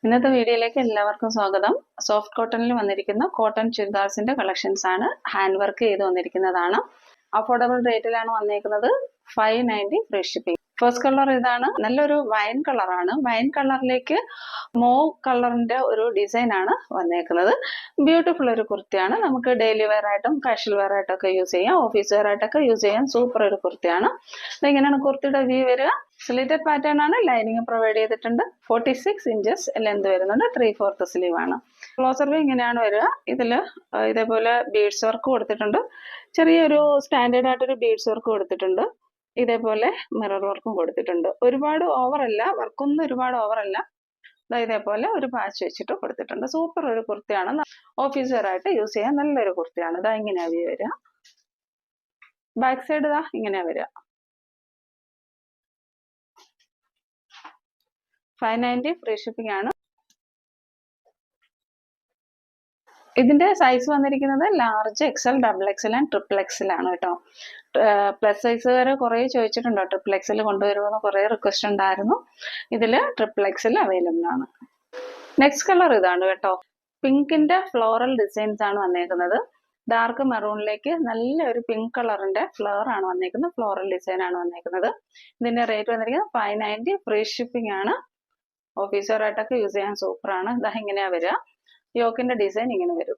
ഇന്നത്തെ വീഡിയോയിലേക്ക് എല്ലാവർക്കും സ്വാഗതം. സോഫ്റ്റ് കോട്ടണിൽ വന്നിരിക്കുന്ന കോട്ടൺ ചുരിദാർസിന്റെ കളക്ഷൻസ് ആണ്. ഹാൻഡ് വർക്ക് ചെയ്ത് വന്നിരിക്കുന്നതാണ്. അഫോർഡബിൾ റേറ്റിലാണ് വന്നിരിക്കുന്നത്. 590 ഫ്രീ ഷിപ്പിംഗ്. ഫസ്റ്റ് കളർ ഇതാണ്. നല്ലൊരു വൈൻ കളറാണ്. വൈൻ കളറിലേക്ക് മോവ് കളറിന്റെ ഒരു ഡിസൈൻ ആണ് വന്നേക്കുന്നത്. ബ്യൂട്ടിഫുൾ ഒരു കുർത്തിയാണ്. നമുക്ക് ഡെയിലി വെയർ ആയിട്ടും കാഷ്വൽ വെയർ ആയിട്ടൊക്കെ യൂസ് ചെയ്യാം, ഓഫീസ് വെയർ ആയിട്ടൊക്കെ യൂസ് ചെയ്യാം. സൂപ്പർ ഒരു കുർത്തിയാണ്. ഇതെങ്ങനെയാണ് കുർത്തിയുടെ വ്യൂ വരിക? സ്ലിറ്റഡ് പാറ്റേൺ ആണ്. ലൈനിങ് പ്രൊവൈഡ് ചെയ്തിട്ടുണ്ട്. 46 ഇഞ്ചസ് ലെന്ത് വരുന്നുണ്ട്. 3/4 സ്ലീവ് ആണ്. ക്ലോസർ വ്യൂ ഇങ്ങനെയാണ് വരിക. ഇതില് ഇതേപോലെ ബീഡ്സ് വർക്ക് കൊടുത്തിട്ടുണ്ട്. ചെറിയൊരു സ്റ്റാൻഡേർഡ് ആയിട്ടൊരു ബീഡ്സ് വർക്ക് കൊടുത്തിട്ടുണ്ട്. ഇതേപോലെ മിറർ വർക്കും കൊടുത്തിട്ടുണ്ട്. ഒരുപാട് ഓവറല്ല, വർക്കൊന്നും ഒരുപാട് ഓവറല്ല. ഇതേപോലെ ഒരു പാച്ച് വെച്ചിട്ട് കൊടുത്തിട്ടുണ്ട്. സൂപ്പർ ഒരു കുർത്തിയാണ്. ഓഫീസ് വെയർ ആയിട്ട് യൂസ് ചെയ്യാൻ നല്ലൊരു കുർത്തിയാണ്. ഇതാ ഇങ്ങനെയാ വ്യൂ വരിക. ബാക്ക് സൈഡ് ഇതാ ഇങ്ങനെയാ വരിക. 590 ഫ്രീ ഷിപ്പിംഗ് ആണ്. ഇതിന്റെ സൈസ് വന്നിരിക്കുന്നത് large, XL, double XL and triple XL ആണ് കേട്ടോ. പ്ലസ് സൈസുകാർ കുറെ ചോദിച്ചിട്ടുണ്ടോ ട്രിപ്പിൾ എക്സൽ കൊണ്ടുവരുമെന്ന് കുറെ റിക്വസ്റ്റ് ഉണ്ടായിരുന്നു. ഇതില് ട്രിപ്പിൾ എക്സൽ അവൈലബിൾ ആണ്. നെക്സ്റ്റ് കളർ ഇതാണ് കേട്ടോ. പിങ്കിന്റെ ഫ്ലോറൽ ഡിസൈൻസ് ആണ് വന്നേക്കുന്നത്. ഡാർക്ക് മെറൂണിലേക്ക് നല്ലൊരു പിങ്ക് കളറിന്റെ ഫ്ലവർ ആണ് വന്നേക്കുന്നത്. ഫ്ലോറൽ ഡിസൈൻ ആണ് വന്നേക്കുന്നത്. ഇതിന്റെ റേറ്റ് വന്നിരിക്കുന്നത് 590 ഫ്രീ ഷിപ്പിംഗ് ആണ്. ഓഫീസറായിട്ടൊക്കെ യൂസ് ചെയ്യാൻ സൂപ്പറാണ്. ഇതാ ഇങ്ങനെയാ വരിക. യോക്കിന്റെ ഡിസൈൻ ഇങ്ങനെ വരും.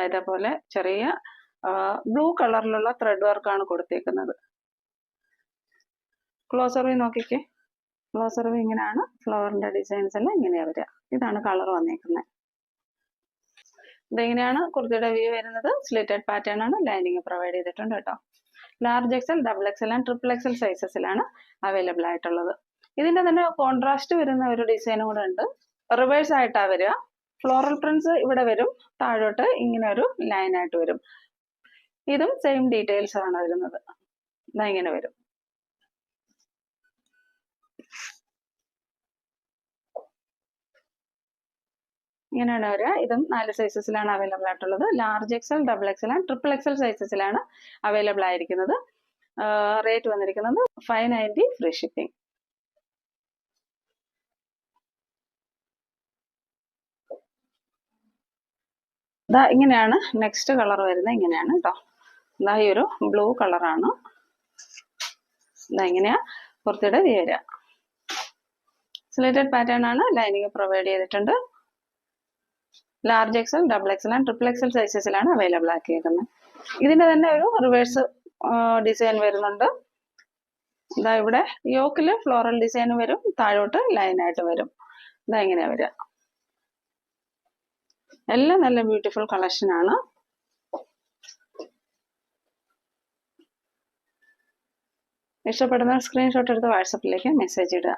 ഇതേപോലെ ചെറിയ ബ്ലൂ കളറിലുള്ള ത്രെഡ് വർക്കാണ് കൊടുത്തേക്കുന്നത്. ക്ലോസർ വ്യൂ നോക്കിക്കേ. ക്ലോസർ വ്യൂ ഇങ്ങനെയാണ്. ഫ്ലവറിന്റെ ഡിസൈൻസ് എല്ലാം ഇങ്ങനെയാ വരിക. ഇതാണ് കളർ വന്നേക്കുന്നത്. ഇതെങ്ങനെയാണ് കുർത്തിയുടെ വ്യൂ വരുന്നത്? സ്ലിറ്റഡ് പാറ്റേൺ ആണ്. ലൈനിങ് പ്രൊവൈഡ് ചെയ്തിട്ടുണ്ട് കേട്ടോ. Large XL, double XL and triple XL സൈസസിലാണ് അവൈലബിൾ ആയിട്ടുള്ളത്. ഇതിന്റെ തന്നെ കോൺട്രാസ്റ്റ് വരുന്ന ഒരു ഡിസൈനും കൂടെ ഉണ്ട്. റിവേഴ്സ് ആയിട്ടാ വരിക. ഫ്ലോറൽ പ്രിന്റ്സ് ഇവിടെ വരും. താഴോട്ട് ഇങ്ങനെ ഒരു ലൈൻ ആയിട്ട് വരും. ഇതും സെയിം ഡീറ്റെയിൽസ് ആണ് വരുന്നത്. ഇതാ ഇങ്ങനെ വരും. ഇങ്ങനെയാണ് വരിക. ഇതും 4 സൈസസിലാണ് അവൈലബിൾ ആയിട്ടുള്ളത്. Large XL, double XL and triple XL സൈസസിലാണ് അവൈലബിൾ ആയിരിക്കുന്നത്. റേറ്റ് വന്നിരിക്കുന്നത് 590 ഫ്രീ ഷിപ്പിംഗ്. ഇതാ ഇങ്ങനെയാണ് നെക്സ്റ്റ് കളർ വരുന്നത്. ഇങ്ങനെയാണ് കേട്ടോ. ഇതാ ഈ ഒരു ബ്ലൂ കളറാണ്. ഇതാ ഇങ്ങനെയാ കുർത്തിയുടെ വ്യൂ വരിക. സ്ലിറ്റഡ് പാറ്റേൺ ആണ്. ലൈനിങ് പ്രൊവൈഡ് ചെയ്തിട്ടുണ്ട്. Large XL, double XL and triple XL സൈസസിലാണ് അവൈലബിൾ ആക്കിയിരിക്കുന്നത്. ഇതിന്റെ തന്നെ ഒരു റിവേഴ്സ് ഡിസൈൻ വരുന്നുണ്ട്. ഇതാ ഇവിടെ യോക്കില് ഫ്ലോറൽ ഡിസൈൻ വരും. താഴോട്ട് ലൈൻ ആയിട്ട് വരും. ഇതാ ഇങ്ങനെയാ വരിക. എല്ലാം നല്ല ബ്യൂട്ടിഫുൾ കളക്ഷൻ ആണ്. ഇഷ്ടപ്പെടുന്ന സ്ക്രീൻഷോട്ട് എടുത്ത് വാട്സപ്പിലേക്ക് മെസ്സേജ് ഇടുക.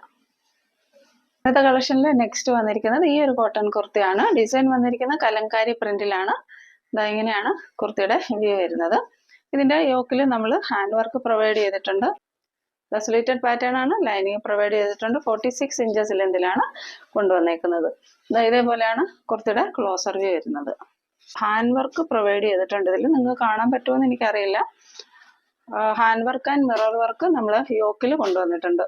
ഇന്നത്തെ കളക്ഷനിൽ നെക്സ്റ്റ് വന്നിരിക്കുന്നത് ഈ ഒരു കോട്ടൺ കുർത്തിയാണ്. ഡിസൈൻ വന്നിരിക്കുന്നത് കലങ്കാരി പ്രിന്റിലാണ്. ഇതാ ഇങ്ങനെയാണ് കുർത്തിയുടെ വ്യൂ വരുന്നത്. ഇതിന്റെ യോക്കിൽ നമ്മൾ ഹാൻഡ് വർക്ക് പ്രൊവൈഡ് ചെയ്തിട്ടുണ്ട്. സ്ലിറ്റഡ് പാറ്റേൺ ആണ്. ലൈനിങ് പ്രൊവൈഡ് ചെയ്തിട്ടുണ്ട്. 46 ഇഞ്ചസ് ലെന്തിലാണ് കൊണ്ടുവന്നേക്കുന്നത്. ഇതേപോലെയാണ് കുർത്തിയുടെ ക്ലോസർ വ്യൂ വരുന്നത്. ഹാൻഡ് വർക്ക് പ്രൊവൈഡ് ചെയ്തിട്ടുണ്ട്. ഇതിൽ നിങ്ങൾക്ക് കാണാൻ പറ്റുമെന്ന് എനിക്കറിയില്ല. Hand work and mirror work നമ്മൾ യോക്കിൽ കൊണ്ടുവന്നിട്ടുണ്ട്.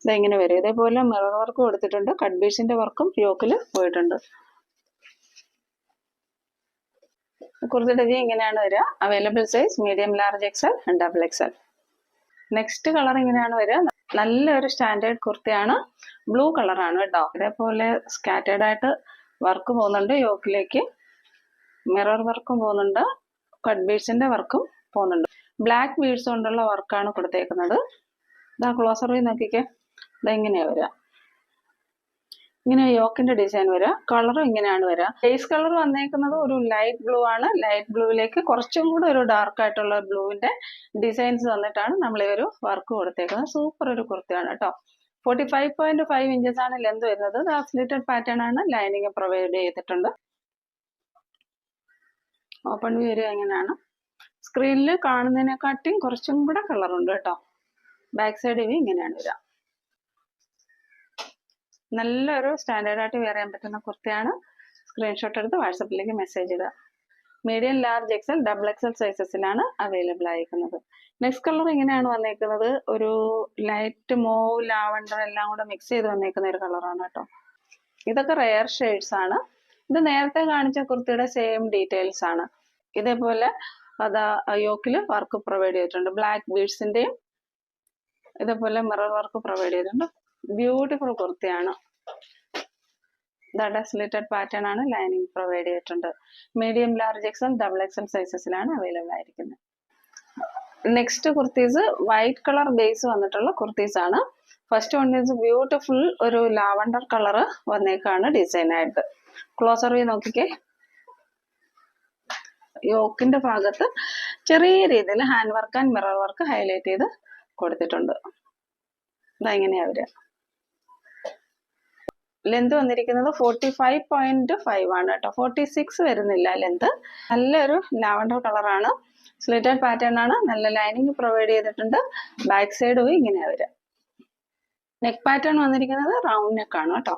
ഇതെങ്ങനെ വരും? ഇതേപോലെ മിറർ വർക്ക് കൊടുത്തിട്ടുണ്ട്. കട്ട് ബീഡ്സിന്റെ വർക്കും യോക്കിൽ പോയിട്ടുണ്ട്. കുർത്തിയുടെ വ്യൂ ഇങ്ങനെയാണ് വരിക. Available size medium, large XL, double Excel. Next colour ഇങ്ങനെയാണ് വരിക. നല്ലൊരു സ്റ്റാൻഡേർഡ് കുർത്തിയാണ്. ബ്ലൂ കളറാണ് കേട്ടോ. ഇതേപോലെ സ്കാറ്റേർഡ് ആയിട്ട് വർക്ക് പോകുന്നുണ്ട്. യോക്കിലേക്ക് മിറർ വർക്കും പോകുന്നുണ്ട്. കട്ട് ബീഡ്സിന്റെ വർക്കും പോകുന്നുണ്ട്. ബ്ലാക്ക് ബീഡ്സ് കൊണ്ടുള്ള വർക്കാണ് കൊടുത്തേക്കുന്നത്. ഇതാ ക്ലോസർ വ്യൂ നോക്കിക്കേ. ഇതെങ്ങനെയാ വരിക. ഇങ്ങനെ യോക്കിന്റെ ഡിസൈൻ വരിക. കളറും ഇങ്ങനെയാണ് വരിക. ബേസ് കളർ വന്നേക്കുന്നത് ഒരു ലൈറ്റ് ബ്ലൂ ആണ്. ലൈറ്റ് ബ്ലൂവിലേക്ക് കുറച്ചും കൂടെ ഒരു ഡാർക്ക് ആയിട്ടുള്ള ബ്ലൂവിന്റെ ഡിസൈൻസ് വന്നിട്ടാണ് നമ്മൾ ഈ ഒരു വർക്ക് കൊടുത്തേക്കുന്നത്. സൂപ്പർ ഒരു കുർത്തിയാണ് കേട്ടോ. 45.5 ഇഞ്ചസ് ആണ് ലെന്ത് വരുന്നത്. സ്ലിറ്റഡ് പാറ്റേൺ ആണ്. ലൈനിങ് പ്രൊവൈഡ് ചെയ്തിട്ടുണ്ട്. ഓപ്പൺ വ്യൂ വരിക എങ്ങനെയാണ്. സ്ക്രീനിൽ കാണുന്നതിനെക്കാട്ടിയും കുറച്ചും കൂടെ കളറുണ്ട് കേട്ടോ. ബാക്ക് സൈഡ് വ്യൂ ഇങ്ങനെയാണ് വരിക. നല്ലൊരു സ്റ്റാൻഡേർഡ് ആയിട്ട് വെയർ ചെയ്യാൻ പറ്റുന്ന കുർത്തിയാണ്. സ്ക്രീൻഷോട്ട് എടുത്ത് വാട്സപ്പിലേക്ക് മെസ്സേജ് ഇടുക. Medium, large XL, double XL സൈസസിലാണ് അവൈലബിൾ ആയിരിക്കുന്നത്. നെക്സ്റ്റ് കളർ ഇങ്ങനെയാണ് വന്നേക്കുന്നത്. ഒരു ലൈറ്റ് മോവ്, ലാവണ്ടർ എല്ലാം കൂടെ മിക്സ് ചെയ്ത് വന്നേക്കുന്ന ഒരു കളറാണ് കേട്ടോ. ഇതൊക്കെ റെയർ ഷെയ്ഡ്സ് ആണ്. ഇത് നേരത്തെ കാണിച്ച കുർത്തിയുടെ സെയിം ഡീറ്റെയിൽസ് ആണ്. ഇതേപോലെ അതാ യോക്കില് വർക്ക് പ്രൊവൈഡ് ചെയ്തിട്ടുണ്ട്. ബ്ലാക്ക് ബീഡ്സിന്റെയും ഇതേപോലെ മിറർ വർക്ക് പ്രൊവൈഡ് ചെയ്തിട്ടുണ്ട്. ബ്യൂട്ടിഫുൾ കുർത്തിയാണ്. സ്ലിറ്റഡ് പാറ്റേൺ ആണ്. ലൈനിങ് പ്രൊവൈഡ് ചെയ്തിട്ടുണ്ട്. Medium, large XL, double XL സൈസസിലാണ് അവൈലബിൾ ആയിരിക്കുന്നത്. Next kurtis white colour base വന്നിട്ടുള്ള കുർത്തീസ് ആണ്. ഫസ്റ്റ് വൺ ഈസ് ബ്യൂട്ടിഫുൾ ഒരു ലാവണ്ടർ കളർ വന്നേക്കാണ് ഡിസൈൻ ആയിട്ട്. ക്ലോസർ വ്യൂ നോക്കിക്കേ. യോക്കിന്റെ ഭാഗത്ത് ചെറിയ രീതിയിൽ hand work and mirror work highlight ചെയ്ത് കൊടുത്തിട്ടുണ്ട്. ഇതെങ്ങനെയാ വരിക. ലെന്ത് വന്നിരിക്കുന്നത് 45.5 ആണ് കേട്ടോ. 46 വരുന്നില്ല ലെന്ത്. നല്ലൊരു ലാവണ്ടർ കളറാണ്. സ്ലിറ്റഡ് പാറ്റേൺ ആണ്. നല്ല ലൈനിങ് പ്രൊവൈഡ് ചെയ്തിട്ടുണ്ട്. ബാക്ക് സൈഡ് പോയി ഇങ്ങനെയാ വരിക. നെക്ക് പാറ്റേൺ വന്നിരിക്കുന്നത് റൗണ്ട് നെക്ക് ആണ് കേട്ടോ.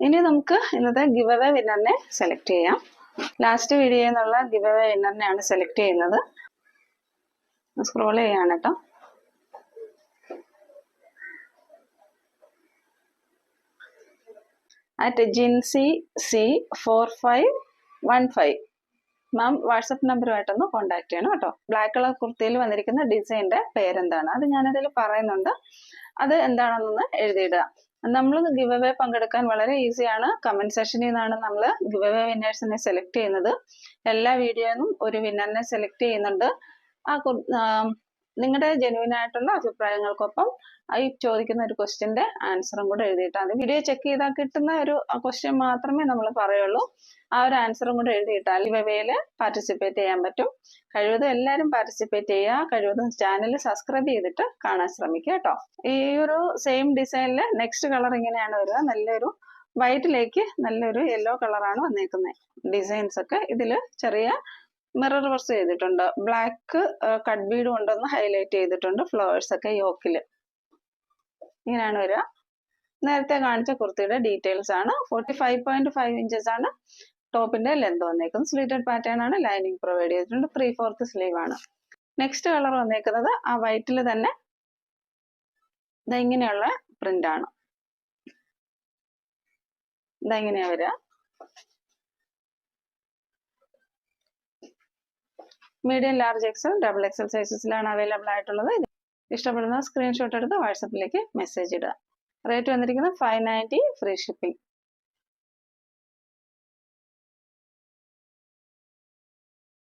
ഇനി നമുക്ക് ഇന്നത്തെ ഗിവ് അവേ വിന്നറിനെ സെലക്ട് ചെയ്യാം. ലാസ്റ്റ് വീഡിയോയിൽ നിന്നുള്ള ഗിവ് അവേ വിന്നറിനെയാണ് സെലക്ട് ചെയ്യുന്നത്. സ്ക്രോൾ ചെയ്യാണ് കേട്ടോ. @ജിൻസി C4515 മാം വാട്സപ്പ് നമ്പറുമായിട്ടൊന്ന് കോൺടാക്ട് ചെയ്യണം കേട്ടോ. ബ്ലാക്ക് കളർ കുർത്തിയിൽ വന്നിരിക്കുന്ന ഡിസൈനിന്റെ പേരെന്താണ് അത് ഞാനതിൽ പറയുന്നുണ്ട്. അത് എന്താണെന്നൊന്ന് എഴുതിയിടുക. നമ്മൾ ഗിവ് അവേ പങ്കെടുക്കാൻ വളരെ ഈസിയാണ്. കമന്റ് സെക്ഷനിൽ നിന്നാണ് നമ്മൾ ഗിവ് അവേ വിന്നേഴ്സിനെ സെലക്ട് ചെയ്യുന്നത്. എല്ലാ വീഡിയോയിലും ഒരു വിന്നറിനെ സെലക്ട് ചെയ്യുന്നുണ്ട്. നിങ്ങളുടെ ജെന്യൂൻ ആയിട്ടുള്ള അഭിപ്രായങ്ങൾക്കൊപ്പം ഈ ചോദിക്കുന്ന ഒരു ക്വസ്റ്റ്യന്റെ ആൻസറും കൂടെ എഴുതിയിട്ടാൽ മതി. വീഡിയോ ചെക്ക് ചെയ്താൽ കിട്ടുന്ന ഒരു ക്വസ്റ്റ്യൻ മാത്രമേ നമ്മൾ പറയുള്ളൂ. ആ ഒരു ആൻസറും കൂടെ എഴുതിയിട്ടാൽ ഗിവ് പാർട്ടിസിപ്പേറ്റ് ചെയ്യാൻ പറ്റും. കഴിവതും എല്ലാവരും പാർട്ടിസിപ്പേറ്റ് ചെയ്യുക. കഴിവതും ചാനൽ സബ്സ്ക്രൈബ് ചെയ്തിട്ട് കാണാൻ ശ്രമിക്കുക കേട്ടോ. ഈ ഒരു സെയിം ഡിസൈനിൽ നെക്സ്റ്റ് കളർ ഇങ്ങനെയാണ് വരിക. നല്ലൊരു വൈറ്റിലേക്ക് നല്ലൊരു യെല്ലോ കളറാണ് വന്നേക്കുന്നത്. ഡിസൈൻസ് ഒക്കെ ഇതിൽ ചെറിയ മിറർ വർക്ക് ചെയ്തിട്ടുണ്ട്. ബ്ലാക്ക് കട്ട് ബീഡ് കൊണ്ടൊന്ന് ഹൈലൈറ്റ് ചെയ്തിട്ടുണ്ട്. ഫ്ലവേഴ്സ് ഒക്കെ യോക്കില് ഇങ്ങനെയാണ് വരിക. നേരത്തെ കാണിച്ച കുർത്തിയുടെ ഡീറ്റെയിൽസ് ആണ്. 45.5 ഇഞ്ചസ് ആണ് ടോപ്പിന്റെ ലെന്ത് വന്നേക്കുന്നത്. സ്ലിറ്റഡ് പാറ്റേൺ ആണ്. ലൈനിങ് പ്രൊവൈഡ് ചെയ്തിട്ടുണ്ട്. 3/4 സ്ലീവ് ആണ്. നെക്സ്റ്റ് കളർ വന്നേക്കുന്നത് ആ വൈറ്റിൽ തന്നെ ഇതെങ്ങനെയുള്ള പ്രിന്റ് ആണ്. ഇതെങ്ങനെയാ വരിക. Medium, large XL, double XL സൈസസിലാണ് അവൈലബിൾ ആയിട്ടുള്ളത്. ഇഷ്ടപ്പെടുന്ന സ്ക്രീൻഷോട്ട് എടുത്ത് വാട്സപ്പിലേക്ക് മെസ്സേജ് ഇടുക. റേറ്റ് വന്നിരിക്കുന്നത് 590 ഫ്രീ ഷിപ്പിംഗ്.